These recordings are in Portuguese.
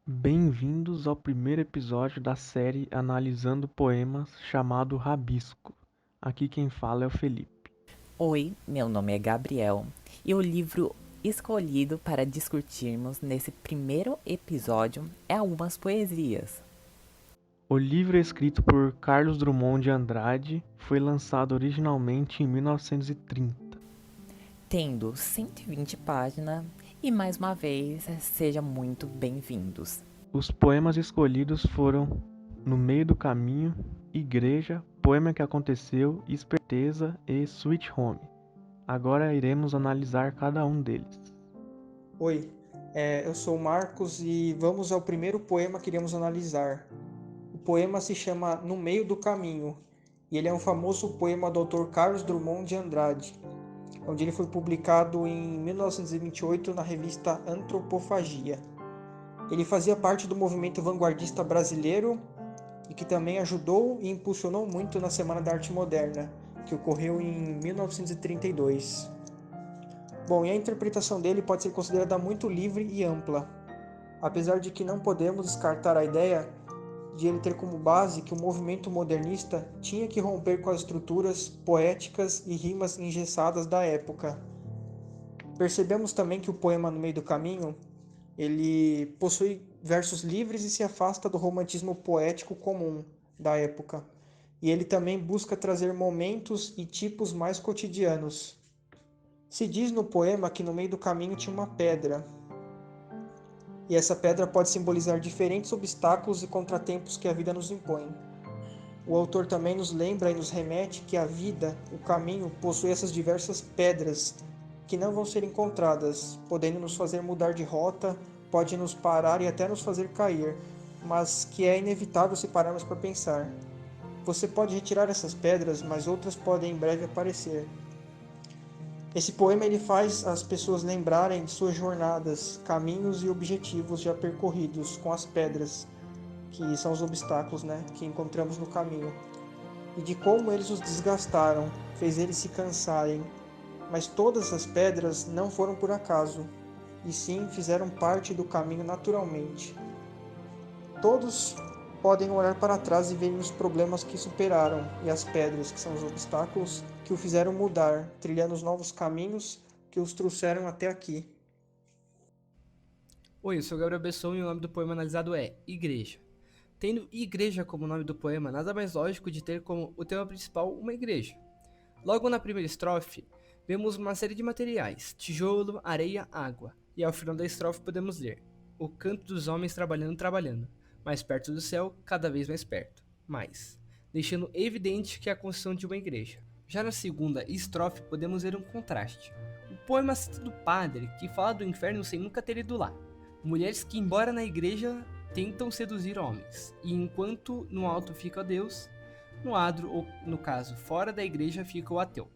Bem-vindos ao primeiro episódio da série Analisando Poemas chamado Rabisco. Aqui quem fala é o Felipe. Oi, meu nome é Gabriel e o livro escolhido para discutirmos nesse primeiro episódio é algumas poesias. O livro é escrito por Carlos Drummond de Andrade, foi lançado originalmente em 1930. Tendo 120 páginas e mais uma vez sejam muito bem-vindos. Os poemas escolhidos foram No Meio do Caminho, Igreja, Poema que Aconteceu, Esperteza e Sweet Home. Agora iremos analisar cada um deles. Oi, eu sou o Marcos e vamos ao primeiro poema que iremos analisar. O poema se chama No Meio do Caminho e ele é um famoso poema do autor Carlos Drummond de Andrade, onde ele foi publicado em 1928 na revista Antropofagia. Ele fazia parte do movimento vanguardista brasileiro e que também ajudou e impulsionou muito na Semana da Arte Moderna, que ocorreu em 1932. Bom, e a interpretação dele pode ser considerada muito livre e ampla, apesar de que não podemos descartar a ideia de ele ter como base que o movimento modernista tinha que romper com as estruturas poéticas e rimas engessadas da época. Percebemos também que o poema No Meio do Caminho, ele possui versos livres e se afasta do romantismo poético comum da época. E ele também busca trazer momentos e tipos mais cotidianos. Se diz no poema que no meio do caminho tinha uma pedra, e essa pedra pode simbolizar diferentes obstáculos e contratempos que a vida nos impõe. O autor também nos lembra e nos remete que a vida, o caminho, possui essas diversas pedras que não vão ser encontradas, podendo nos fazer mudar de rota, pode nos parar e até nos fazer cair, mas que é inevitável se pararmos para pensar. Você pode retirar essas pedras, mas outras podem em breve aparecer. Esse poema ele faz as pessoas lembrarem de suas jornadas, caminhos e objetivos já percorridos com as pedras, que são os obstáculos, que encontramos no caminho, e de como eles os desgastaram, fez eles se cansarem. Mas todas as pedras não foram por acaso, e sim fizeram parte do caminho naturalmente. Todos podem olhar para trás e ver os problemas que superaram e as pedras, que são os obstáculos, que o fizeram mudar, trilhando os novos caminhos que os trouxeram até aqui. Oi, eu sou Gabriel Besson e o nome do poema analisado é Igreja. Tendo igreja como nome do poema, nada mais lógico de ter como o tema principal uma igreja. Logo na primeira estrofe, vemos uma série de materiais: tijolo, areia, água. E ao final da estrofe podemos ler: o canto dos homens trabalhando, mais perto do céu, cada vez mais perto. Mais, deixando evidente que é a construção de uma igreja. Já na segunda estrofe podemos ver um contraste. O poema cita do padre que fala do inferno sem nunca ter ido lá. Mulheres que, embora na igreja, tentam seduzir homens, e enquanto no alto fica Deus, no adro, ou no caso, fora da igreja, fica o ateu.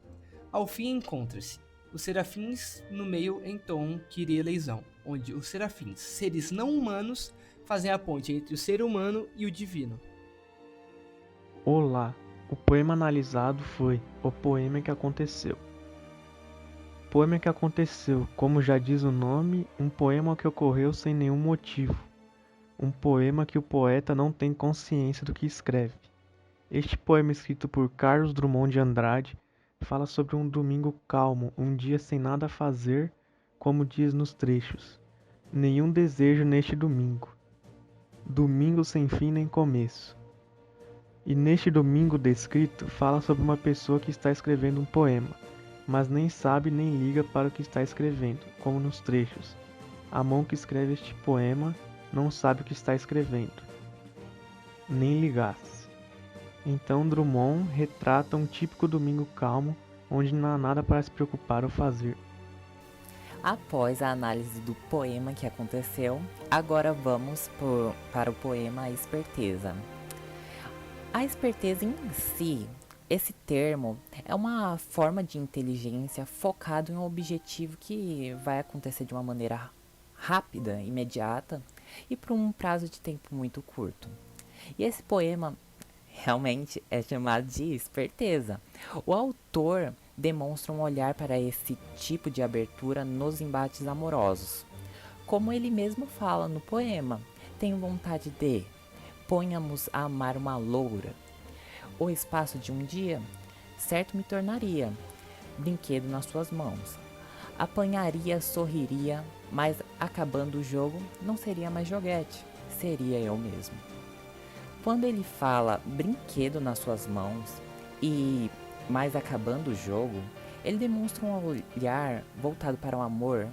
Ao fim encontra-se os serafins no meio em tom Kyrie eleison, onde os serafins, seres não humanos, fazem a ponte entre o ser humano e o divino. Olá, o poema analisado foi O Poema que Aconteceu. Poema que aconteceu, como já diz o nome, um poema que ocorreu sem nenhum motivo. Um poema que o poeta não tem consciência do que escreve. Este poema, escrito por Carlos Drummond de Andrade, fala sobre um domingo calmo, um dia sem nada a fazer, como diz nos trechos. Nenhum desejo neste domingo. Domingo sem fim nem começo. E neste domingo descrito, fala sobre uma pessoa que está escrevendo um poema, mas nem sabe nem liga para o que está escrevendo, como nos trechos. A mão que escreve este poema não sabe o que está escrevendo, nem ligasse. Então Drummond retrata um típico domingo calmo, onde não há nada para se preocupar ou fazer. Após a análise do poema que aconteceu, agora vamos para o poema A Esperteza. A esperteza em si, esse termo, é uma forma de inteligência focada em um objetivo que vai acontecer de uma maneira rápida, imediata e por um prazo de tempo muito curto. E esse poema realmente é chamado de esperteza. O autor demonstra um olhar para esse tipo de abertura nos embates amorosos. Como ele mesmo fala no poema, Tenho vontade de. Ponhamos a amar uma loura. O espaço de um dia, certo me tornaria. Brinquedo nas suas mãos. Apanharia, sorriria, mas acabando o jogo, não seria mais joguete, seria eu mesmo. Quando ele fala brinquedo nas suas mãos e mais acabando o jogo, ele demonstra um olhar voltado para o amor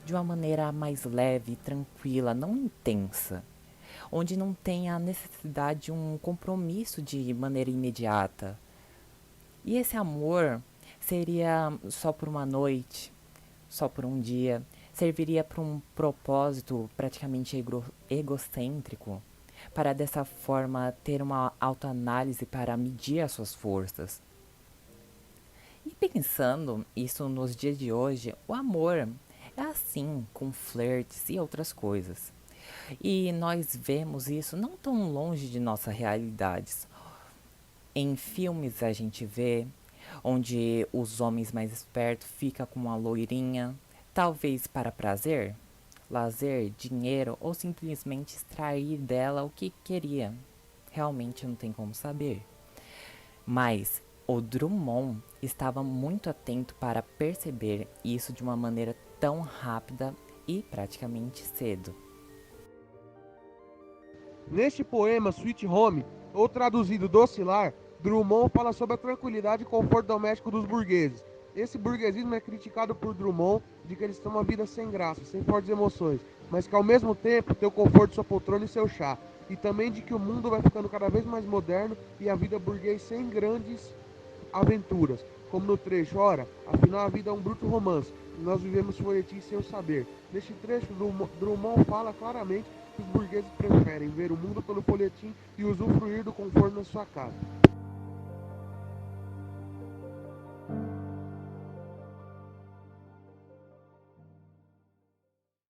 de uma maneira mais leve, tranquila, não intensa, onde não tem a necessidade de um compromisso de maneira imediata. E esse amor seria só por uma noite, só por um dia, serviria para um propósito praticamente egocêntrico, para dessa forma ter uma autoanálise para medir as suas forças. E pensando isso nos dias de hoje, o amor é assim, com flertes e outras coisas. E nós vemos isso não tão longe de nossas realidades. Em filmes a gente vê onde os homens mais espertos ficam com uma loirinha, talvez para prazer, lazer, dinheiro ou simplesmente extrair dela o que queria. Realmente não tem como saber. Mas o Drummond estava muito atento para perceber isso de uma maneira tão rápida e praticamente cedo. Neste poema Sweet Home, ou traduzido Doce Lar, Drummond fala sobre a tranquilidade e conforto doméstico dos burgueses. Esse burguesismo é criticado por Drummond de que eles têm uma vida sem graça, sem fortes emoções, mas que ao mesmo tempo tem o conforto de sua poltrona e seu chá. E também de que o mundo vai ficando cada vez mais moderno e a vida burguês sem grandes aventuras, como no trecho, ora, afinal a vida é um bruto romance, e nós vivemos folhetim sem o saber. Neste trecho, Drummond fala claramente que os burgueses preferem ver o mundo pelo folhetim e usufruir do conforto na sua casa.